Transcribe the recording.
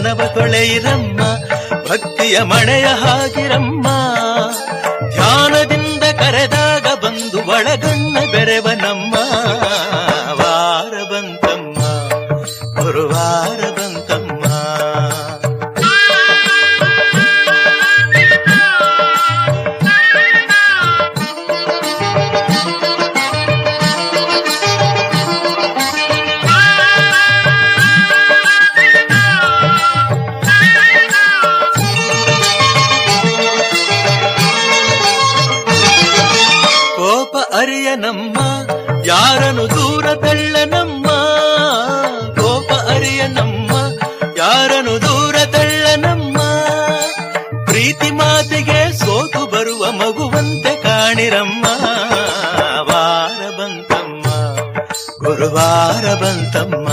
ಮನವ ತೊಳೆಯಿರಮ್ಮ, ಭಕ್ತಿಯ ಮಳೆಯ ಹಾಗಿರಮ್ಮ. ಧ್ಯಾನದಿಂದ ಕರೆದಾಗ ಬಂದು ಒಳಗಣ್ಣ ಬೆರೆವನಮ್ಮ. ವಾರ ಬಂತಮ್ಮ, ಗುರುವಾರ ಬಂತಮ್ಮ. ಕೋಪ ಅರಿಯನಮ್ಮ, ಯಾರನು ದೂರ ತಳ್ಳನಮ್ಮ. ಕೋಪ ಅರಿಯನಮ್ಮ, ಯಾರನು ದೂರ ತಳ್ಳನಮ್ಮ. ಪ್ರೀತಿ ಮಾತಿಗೆ ಸೋತು ಬರುವ ಮಗುವಂತೆ ಕಾಣಿರಮ್ಮ. ವಾರ ಬಂತಮ್ಮ, ಗುರುವಾರ ಬಂತಮ್ಮ.